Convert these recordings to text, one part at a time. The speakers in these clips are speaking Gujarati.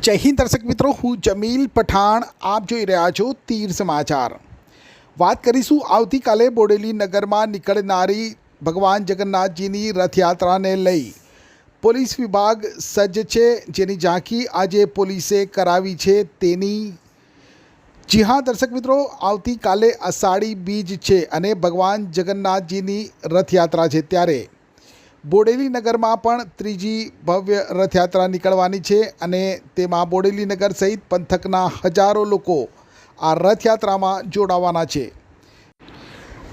જય હિન્દ દર્શક મિત્રો, હું જમીલ પઠાણ. આપ જોઈ રહ્યા છો તીર સમાચાર. વાત કરીશું આવતીકાલે બોડેલી નગરમાં નીકળનારી ભગવાન જગન્નાથજીની રથયાત્રાને લઈ. પોલીસ વિભાગ સજ્જ છે, જેની ઝાંખી આજે પોલીસે કરાવી છે તેની. જી હા દર્શક મિત્રો, આવતીકાલે અષાઢી બીજ છે અને ભગવાન જગન્નાથજીની રથયાત્રા છે, ત્યારે બોડેલી નગરમાં પણ ત્રીજી ભવ્ય રથયાત્રા નીકળવાની છે અને તેમાં બોડેલી નગર સહિત પંથકના હજારો લોકો આ રથયાત્રામાં જોડાવાના છે.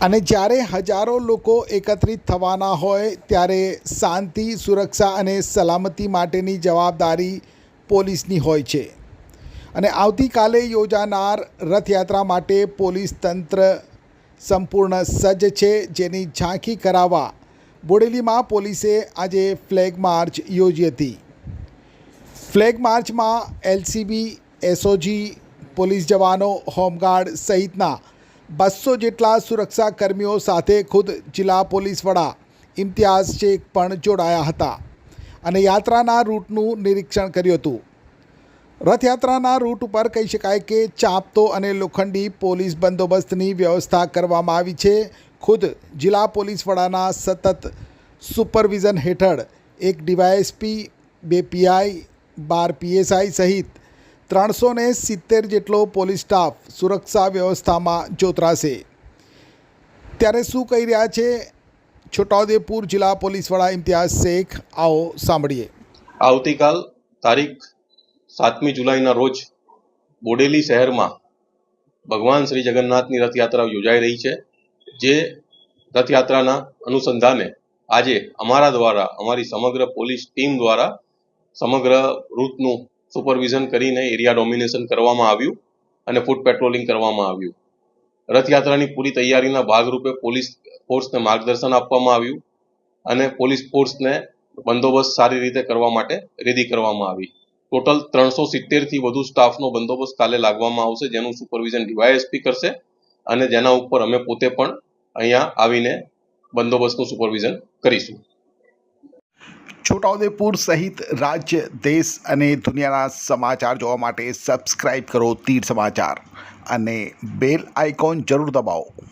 અને જ્યારે હજારો લોકો એકત્રિત થવાના હોય ત્યારે શાંતિ, સુરક્ષા અને સલામતી માટેની જવાબદારી પોલીસની હોય છે. અને આવતીકાલે યોજાનાર રથયાત્રા માટે પોલીસ તંત્ર સંપૂર્ણ સજ્જ છે, જેની ઝાંખી કરાવવા બોડેલીમાં પોલીસે આજે ફ્લેગ માર્ચ યોજી હતી. ફ્લેગ માર્ચમાં એલસીબી, એસઓજી, પોલીસ જવાનો, હોમગાર્ડ સહિતના 200 જેટલા સુરક્ષાકર્મીઓ સાથે ખુદ જિલ્લા પોલીસ વડા ઇમ્તિયાઝ શેખ પણ જોડાયા હતા અને યાત્રાના રૂટનું નિરીક્ષણ કર્યું હતું. રથયાત્રાના રૂટ ઉપર કહી શકાય કે ચાંપતો અને લોખંડી પોલીસ બંદોબસ્તની વ્યવસ્થા કરવામાં આવી છે. ખુદ જિલ્લા પોલીસ વડાના સતત સુપરવિઝન હેઠળ એક ડીવાયએસપી, 2 પીઆઈ, 12 પીએસઆઈ સહિત 370 જેટલો પોલીસ સ્ટાફ સુરક્ષા વ્યવસ્થામાં જોતરાશે. ત્યારે શું કહી રહ્યા છે છોટાઉદેપુર જિલ્લા પોલીસ વડા ઇમ્તિયાઝ શેખ, આવો સાંભળીએ. આવતીકાલ તારીખ 7મી જુલાઈના રોજ બોડેલી શહેરમાં ભગવાન શ્રી જગન્નાથની રથયાત્રા યોજાઈ રહી છે. જે રથયાત્રાના અનુસંધાને આજે અમારા દ્વારા, અમારી સમગ્ર પોલીસ ટીમ દ્વારા સમગ્ર રૂટનું સુપરવિઝન કરીને એરિયા ડોમિનેશન કરવામાં આવ્યું અને ફૂટ પેટ્રોલિંગ કરવામાં આવ્યું. રથયાત્રાની પૂરી તૈયારીના ભાગરૂપે પોલીસ ફોર્સને માર્ગદર્શન આપવામાં આવ્યું અને પોલીસ ફોર્સને બંદોબસ્ત સારી રીતે કરવા માટે રેડી કરવામાં આવી. ટોટલ 370થી વધુ સ્ટાફનો બંદોબસ્ત કાલે લાગવામાં આવશે, જેનું સુપરવિઝન ડીવાયએસપી કરશે અને જેના ઉપર અમે પોતે પણ અહીંયા આવીને બંદોબસ્તનું સુપરવિઝન કરીશું. છોટાઉદેપુર સહિત રાજ્ય, દેશ અને દુનિયાના સમાચાર જોવા માટે સબસ્ક્રાઈબ કરો તીર સમાચાર અને બેલ આઇકોન જરૂર દબાવો.